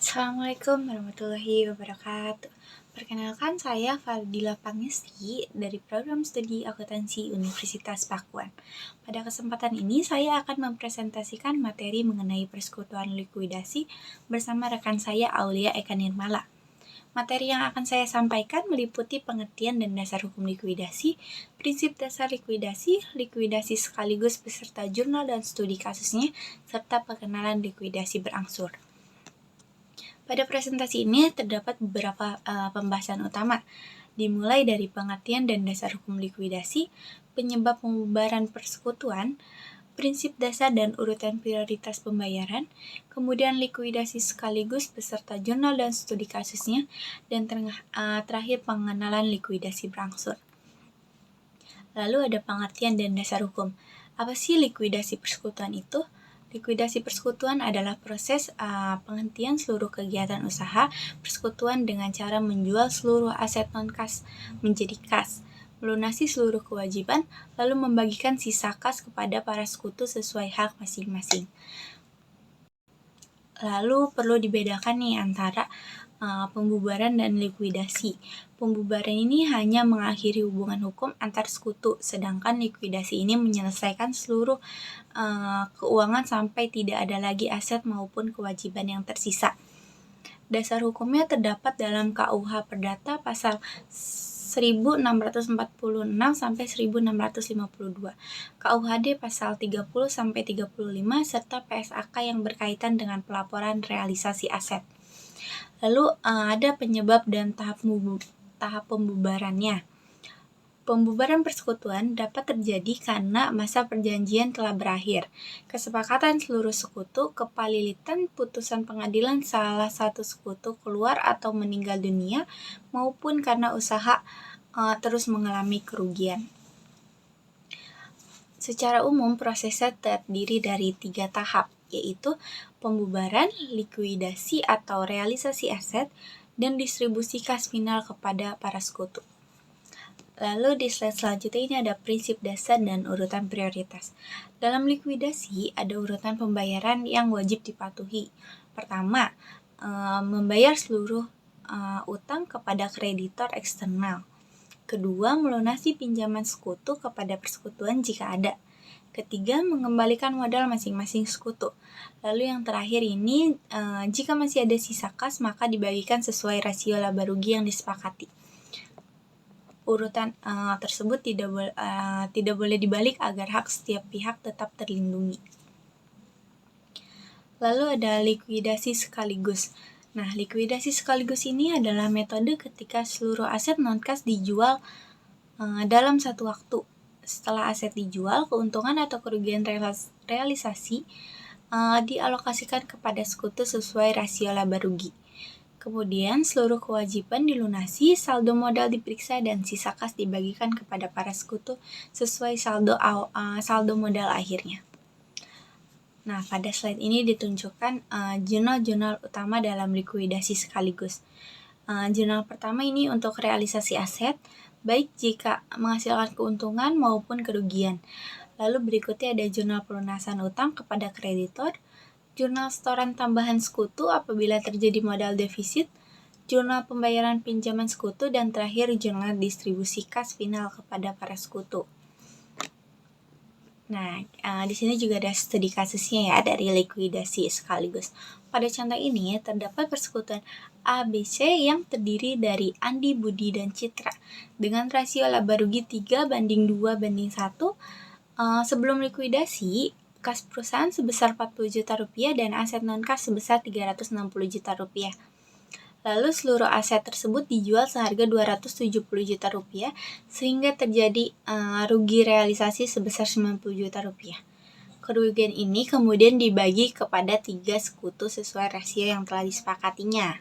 Assalamualaikum warahmatullahi wabarakatuh. Perkenalkan saya Fardila Pangesti dari program studi akuntansi Universitas Pakuan. Pada kesempatan ini saya akan mempresentasikan materi mengenai persekutuan likuidasi bersama rekan saya Aulia Eka Nirmala. Materi yang akan saya sampaikan meliputi pengertian dan dasar hukum likuidasi, prinsip dasar likuidasi, likuidasi sekaligus beserta jurnal dan studi kasusnya, serta pengenalan likuidasi berangsur. Pada presentasi ini terdapat beberapa pembahasan utama, dimulai dari pengertian dan dasar hukum likuidasi, penyebab pembubaran persekutuan, prinsip dasar dan urutan prioritas pembayaran, kemudian likuidasi sekaligus beserta jurnal dan studi kasusnya, dan terakhir pengenalan likuidasi berangsur. Lalu ada pengertian dan dasar hukum. Apa sih likuidasi persekutuan itu? Likuidasi persekutuan adalah proses penghentian seluruh kegiatan usaha persekutuan dengan cara menjual seluruh aset non-kas menjadi kas, melunasi seluruh kewajiban, lalu membagikan sisa kas kepada para sekutu sesuai hak masing-masing. Lalu perlu dibedakan nih antara pembubaran dan likuidasi. Pembubaran ini hanya mengakhiri hubungan hukum antar sekutu, sedangkan likuidasi ini menyelesaikan seluruh keuangan sampai tidak ada lagi aset maupun kewajiban yang tersisa. Dasar hukumnya terdapat dalam KUH Perdata pasal 1646 sampai 1652, KUHD pasal 30 sampai 35 serta PSAK yang berkaitan dengan pelaporan realisasi aset. Lalu ada penyebab dan tahap pembubarannya. Pembubaran persekutuan dapat terjadi karena masa perjanjian telah berakhir, kesepakatan seluruh sekutu, kepalilitan putusan pengadilan salah satu sekutu keluar atau meninggal dunia, maupun karena usaha terus mengalami kerugian. Secara umum, prosesnya terdiri dari 3 tahap, yaitu pembubaran, likuidasi atau realisasi aset, dan distribusi kas final kepada para sekutu. Lalu di slide selanjutnya ini ada prinsip dasar dan urutan prioritas. Dalam likuidasi ada urutan pembayaran yang wajib dipatuhi. Pertama, membayar seluruh utang kepada kreditor eksternal. Kedua, melunasi pinjaman sekutu kepada persekutuan jika ada. Ketiga, mengembalikan modal masing-masing sekutu. Lalu yang terakhir ini, jika masih ada sisa kas, maka dibagikan sesuai rasio laba rugi yang disepakati. Urutan tersebut tidak boleh dibalik agar hak setiap pihak tetap terlindungi. Lalu ada likuidasi sekaligus. Nah, likuidasi sekaligus ini adalah metode ketika seluruh aset non-kas dijual dalam satu waktu. Setelah aset dijual, keuntungan atau kerugian realisasi dialokasikan kepada sekutu sesuai rasio laba rugi. Kemudian seluruh kewajiban dilunasi, saldo modal diperiksa, dan sisa kas dibagikan kepada para sekutu sesuai saldo modal akhirnya. Nah, pada slide ini ditunjukkan jurnal-jurnal utama dalam likuidasi sekaligus. Jurnal pertama ini untuk realisasi aset, baik jika menghasilkan keuntungan maupun kerugian. Lalu berikutnya ada jurnal pelunasan utang kepada kreditor, jurnal setoran tambahan sekutu apabila terjadi modal defisit, jurnal pembayaran pinjaman sekutu, dan terakhir jurnal distribusi kas final kepada para sekutu. Nah, di sini juga ada studi kasusnya ya dari likuidasi sekaligus. Pada contoh ini terdapat persekutuan ABC yang terdiri dari Andi, Budi, dan Citra dengan rasio laba rugi 3:2:1. Sebelum likuidasi, kas perusahaan sebesar 40 juta rupiah dan aset non-kas sebesar 360 juta rupiah. Lalu seluruh aset tersebut dijual seharga 270 juta rupiah sehingga terjadi rugi realisasi sebesar 90 juta rupiah. Kerugian ini kemudian dibagi kepada 3 sekutu sesuai rasio yang telah disepakatinya.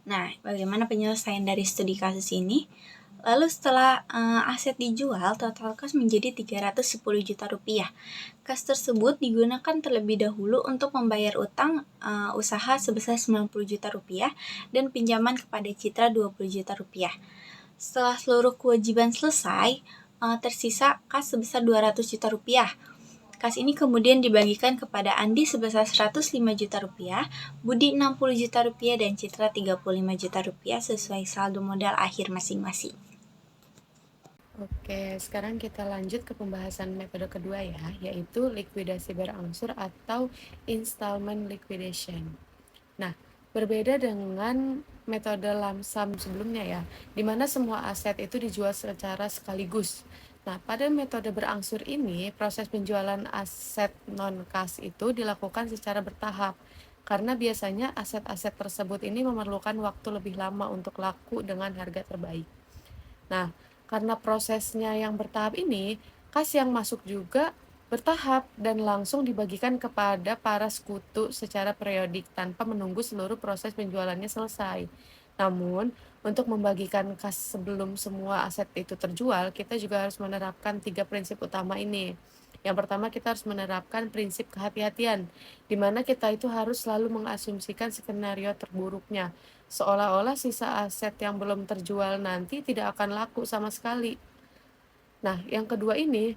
Nah, bagaimana penyelesaian dari studi kasus ini? Lalu setelah aset dijual, total kas menjadi 310 juta rupiah. Kas tersebut digunakan terlebih dahulu untuk membayar utang usaha sebesar 90 juta rupiah dan pinjaman kepada Citra 20 juta rupiah. Setelah seluruh kewajiban selesai, tersisa kas sebesar 200 juta rupiah. Kas ini kemudian dibagikan kepada Andi sebesar 105 juta rupiah, Budi 60 juta rupiah, dan Citra 35 juta rupiah sesuai saldo modal akhir masing-masing. Oke, sekarang kita lanjut ke pembahasan metode kedua ya, yaitu likuidasi berangsur atau installment liquidation. Nah, berbeda dengan metode lump sum sebelumnya ya, di mana semua aset itu dijual secara sekaligus. Nah, pada metode berangsur ini, proses penjualan aset non-kas itu dilakukan secara bertahap, karena biasanya aset-aset tersebut ini memerlukan waktu lebih lama untuk laku dengan harga terbaik. Nah, karena prosesnya yang bertahap ini, kas yang masuk juga bertahap dan langsung dibagikan kepada para sekutu secara periodik tanpa menunggu seluruh proses penjualannya selesai. Namun, untuk membagikan kas sebelum semua aset itu terjual, kita juga harus menerapkan 3 prinsip utama ini. Yang pertama, kita harus menerapkan prinsip kehati-hatian, di mana kita itu harus selalu mengasumsikan skenario terburuknya, seolah-olah sisa aset yang belum terjual nanti tidak akan laku sama sekali. Nah, yang kedua ini,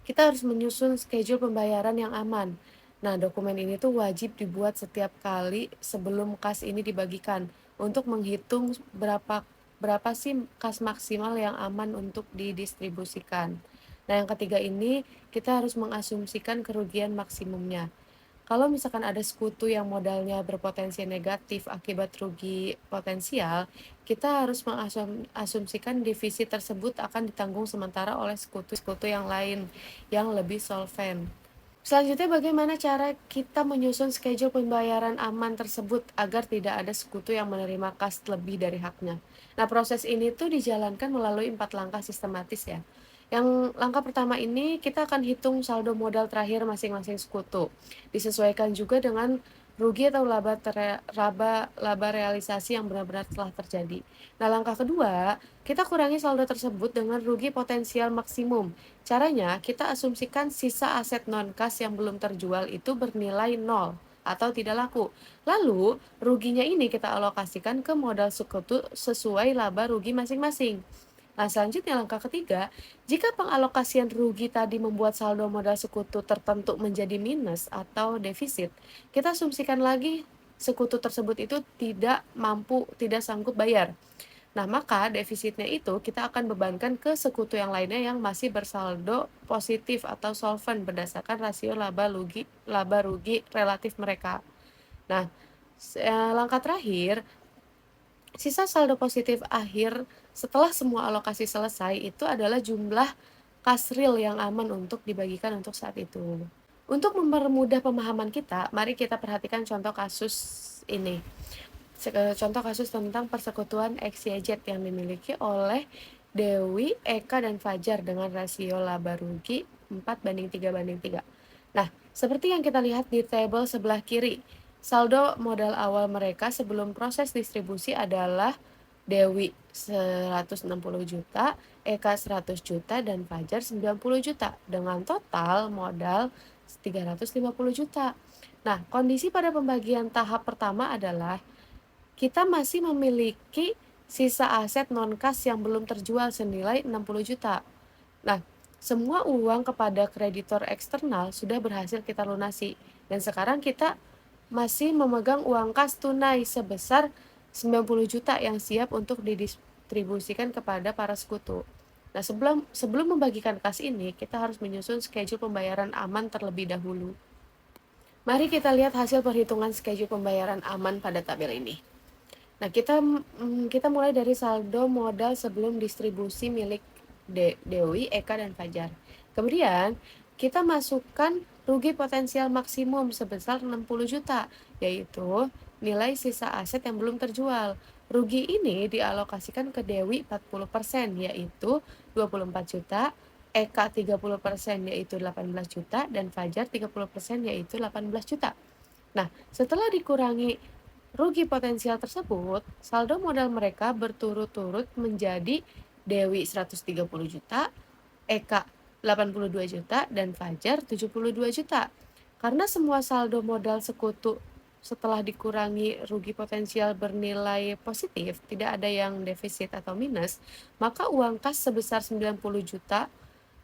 kita harus menyusun schedule pembayaran yang aman. Nah, dokumen ini tuh wajib dibuat setiap kali sebelum kas ini dibagikan untuk menghitung berapa sih kas maksimal yang aman untuk didistribusikan. Nah, yang ketiga ini kita harus mengasumsikan kerugian maksimumnya. Kalau misalkan ada sekutu yang modalnya berpotensi negatif akibat rugi potensial, kita harus mengasumsikan divisi tersebut akan ditanggung sementara oleh sekutu-sekutu yang lain yang lebih solven. Selanjutnya, bagaimana cara kita menyusun schedule pembayaran aman tersebut agar tidak ada sekutu yang menerima kas lebih dari haknya. Nah, proses ini tuh dijalankan melalui 4 langkah sistematis ya. Yang langkah pertama ini kita akan hitung saldo modal terakhir masing-masing sekutu. Disesuaikan juga dengan rugi atau laba realisasi yang benar-benar telah terjadi. Nah, langkah kedua, kita kurangi saldo tersebut dengan rugi potensial maksimum. Caranya, kita asumsikan sisa aset non-kas yang belum terjual itu bernilai nol atau tidak laku. Lalu, ruginya ini kita alokasikan ke modal sekutu sesuai laba rugi masing-masing. Nah, selanjutnya langkah ketiga, jika pengalokasian rugi tadi membuat saldo modal sekutu tertentu menjadi minus atau defisit, kita asumsikan lagi sekutu tersebut itu tidak sanggup bayar. Nah, maka defisitnya itu kita akan bebankan ke sekutu yang lainnya yang masih bersaldo positif atau solvent berdasarkan rasio laba rugi relatif mereka. Nah, langkah terakhir, sisa saldo positif akhir setelah semua alokasi selesai itu adalah jumlah kas real yang aman untuk dibagikan untuk saat itu. Untuk mempermudah pemahaman kita, mari kita perhatikan contoh kasus ini. Contoh kasus tentang persekutuan XYZ yang dimiliki oleh Dewi, Eka, dan Fajar dengan rasio laba rugi 4:3:3. Nah, seperti yang kita lihat di tabel sebelah kiri, saldo modal awal mereka sebelum proses distribusi adalah Dewi 160 juta, Eka 100 juta, dan Fajar 90 juta dengan total modal 350 juta. Nah, kondisi pada pembagian tahap pertama adalah kita masih memiliki sisa aset non-kas yang belum terjual senilai 60 juta. Nah, semua uang kepada kreditor eksternal sudah berhasil kita lunasi. Dan sekarang kita masih memegang uang kas tunai sebesar 90 juta yang siap untuk didistribusikan kepada para sekutu. Nah, sebelum membagikan kas ini, kita harus menyusun schedule pembayaran aman terlebih dahulu. Mari kita lihat hasil perhitungan schedule pembayaran aman pada tabel ini. Nah, kita mulai dari saldo modal sebelum distribusi milik Dewi, Eka, dan Fajar. Kemudian, kita masukkan rugi potensial maksimum sebesar 60 juta, yaitu nilai sisa aset yang belum terjual. Rugi ini dialokasikan ke Dewi 40%, yaitu 24 juta, Eka 30%, yaitu 18 juta, dan Fajar 30%, yaitu 18 juta. Nah, setelah dikurangi rugi potensial tersebut, saldo modal mereka berturut-turut menjadi Dewi 130 juta, Eka 82 juta, dan Fajar 72 juta. Karena semua saldo modal sekutu setelah dikurangi rugi potensial bernilai positif, tidak ada yang defisit atau minus, maka uang kas sebesar 90 juta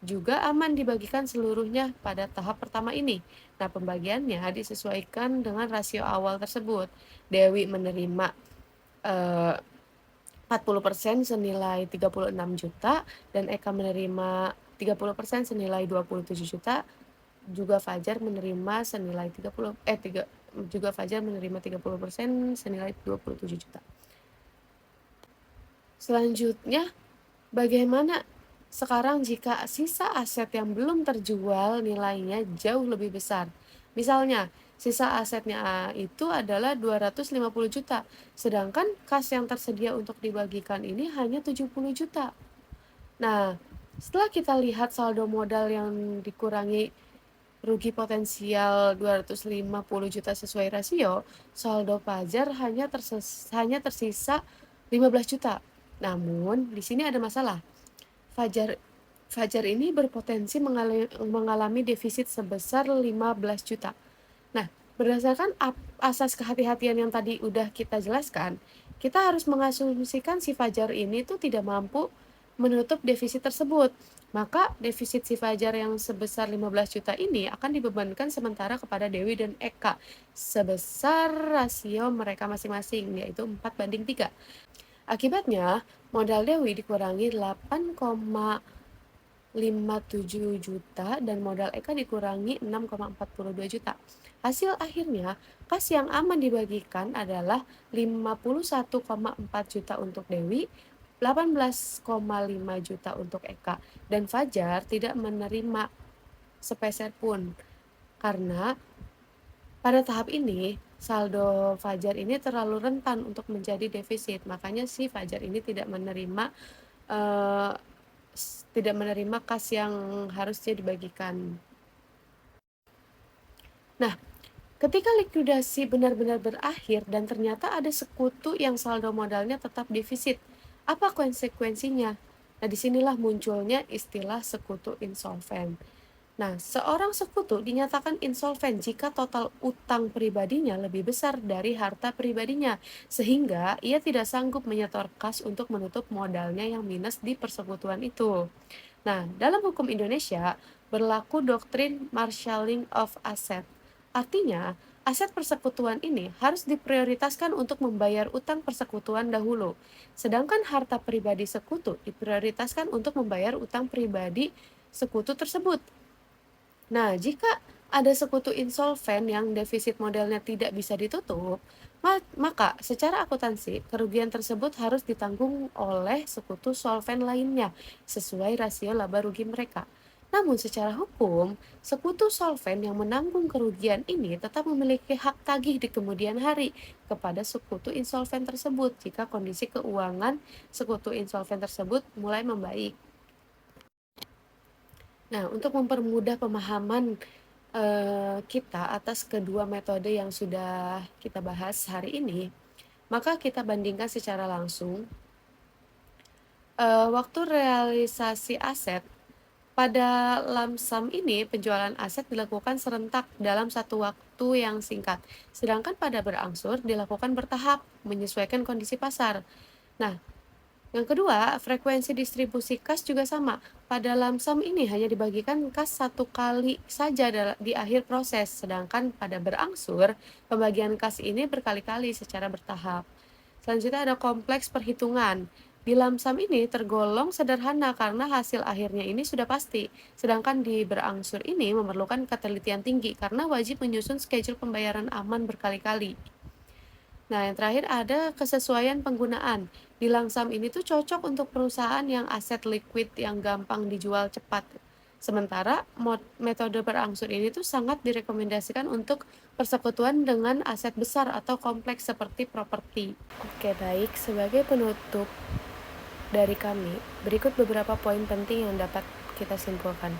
juga aman dibagikan seluruhnya pada tahap pertama ini. Nah, pembagiannya disesuaikan dengan rasio awal tersebut. Dewi menerima eh, 40% senilai 36 juta dan Eka menerima 30% senilai 27 juta, juga Fajar menerima senilai 30 eh 3 juga Fajar menerima 30% senilai 27 juta. Selanjutnya, bagaimana sekarang jika sisa aset yang belum terjual nilainya jauh lebih besar? Misalnya, sisa asetnya itu adalah 250 juta, sedangkan kas yang tersedia untuk dibagikan ini hanya 70 juta. Nah, setelah kita lihat saldo modal yang dikurangi rugi potensial 250 juta sesuai rasio, saldo Fajar hanya tersisa 15 juta. Namun, di sini ada masalah. Fajar Fajar ini berpotensi mengalami defisit sebesar 15 juta. Nah, berdasarkan asas kehati-hatian yang tadi udah kita jelaskan, kita harus mengasumsikan si Fajar ini tuh tidak mampu menutup defisit tersebut. Maka defisit si Fajar yang sebesar 15 juta ini akan dibebankan sementara kepada Dewi dan Eka sebesar rasio mereka masing-masing, yaitu 4:3. Akibatnya, modal Dewi dikurangi 8,57 juta dan modal Eka dikurangi 6,42 juta. Hasil akhirnya, kas yang aman dibagikan adalah 51,4 juta untuk Dewi, 18,5 juta untuk Eka, dan Fajar tidak menerima sepeser pun karena pada tahap ini saldo Fajar ini terlalu rentan untuk menjadi defisit, makanya si Fajar ini tidak menerima eh, kas yang harusnya dibagikan. Nah, ketika likuidasi benar-benar berakhir dan ternyata ada sekutu yang saldo modalnya tetap defisit, apa konsekuensinya? Nah, disinilah munculnya istilah sekutu insolven. Nah, seorang sekutu dinyatakan insolven jika total utang pribadinya lebih besar dari harta pribadinya, sehingga ia tidak sanggup menyetor kas untuk menutup modalnya yang minus di persekutuan itu. Nah, dalam hukum Indonesia berlaku doktrin marshalling of asset. Artinya, aset persekutuan ini harus diprioritaskan untuk membayar utang persekutuan dahulu, sedangkan harta pribadi sekutu diprioritaskan untuk membayar utang pribadi sekutu tersebut. Nah, jika ada sekutu insolven yang defisit modalnya tidak bisa ditutup, maka secara akuntansi kerugian tersebut harus ditanggung oleh sekutu solven lainnya sesuai rasio laba rugi mereka. Namun secara hukum, sekutu solven yang menanggung kerugian ini tetap memiliki hak tagih di kemudian hari kepada sekutu insolven tersebut jika kondisi keuangan sekutu insolven tersebut mulai membaik. Nah, untuk mempermudah pemahaman kita atas kedua metode yang sudah kita bahas hari ini, maka kita bandingkan secara langsung waktu realisasi aset. Pada lamsam ini, penjualan aset dilakukan serentak dalam satu waktu yang singkat, sedangkan pada berangsur dilakukan bertahap, menyesuaikan kondisi pasar. Nah, yang kedua, frekuensi distribusi kas juga sama. Pada lamsam ini hanya dibagikan kas satu kali saja di akhir proses, sedangkan pada berangsur, pembagian kas ini berkali-kali secara bertahap. Selanjutnya ada kompleks perhitungan. Di lamsam ini tergolong sederhana karena hasil akhirnya ini sudah pasti, sedangkan di berangsur ini memerlukan ketelitian tinggi karena wajib menyusun schedule pembayaran aman berkali-kali. Nah, yang terakhir ada kesesuaian penggunaan. Di lamsam ini tuh cocok untuk perusahaan yang aset liquid yang gampang dijual cepat. Sementara metode berangsur ini tuh sangat direkomendasikan untuk persekutuan dengan aset besar atau kompleks seperti properti. Oke, baik. Sebagai penutup dari kami, berikut beberapa poin penting yang dapat kita simpulkan.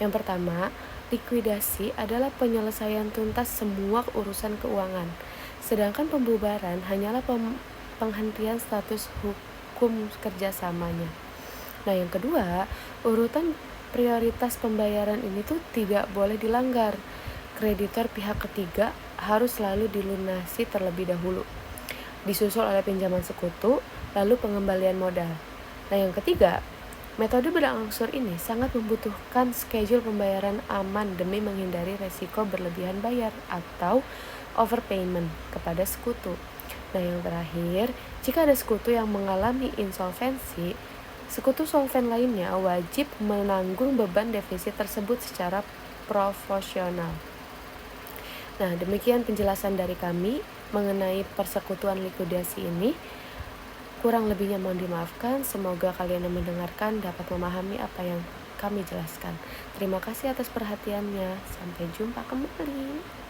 Yang pertama, likuidasi adalah penyelesaian tuntas semua urusan keuangan, sedangkan pembubaran hanyalah penghentian status hukum kerjasamanya. Nah, yang kedua, urutan prioritas pembayaran ini tuh tidak boleh dilanggar. Kreditor pihak ketiga harus selalu dilunasi terlebih dahulu, disusul oleh pinjaman sekutu, lalu pengembalian modal. Nah, yang ketiga, Metode berangsur ini sangat membutuhkan schedule pembayaran aman demi menghindari resiko berlebihan bayar atau overpayment kepada sekutu. Nah, yang terakhir, jika ada sekutu yang mengalami insolvensi, sekutu solven lainnya wajib menanggung beban defisit tersebut secara proporsional. Nah, demikian penjelasan dari kami mengenai persekutuan likuidasi ini. Kurang lebihnya mohon dimaafkan, semoga kalian yang mendengarkan dapat memahami apa yang kami jelaskan. Terima kasih atas perhatiannya, sampai jumpa kembali.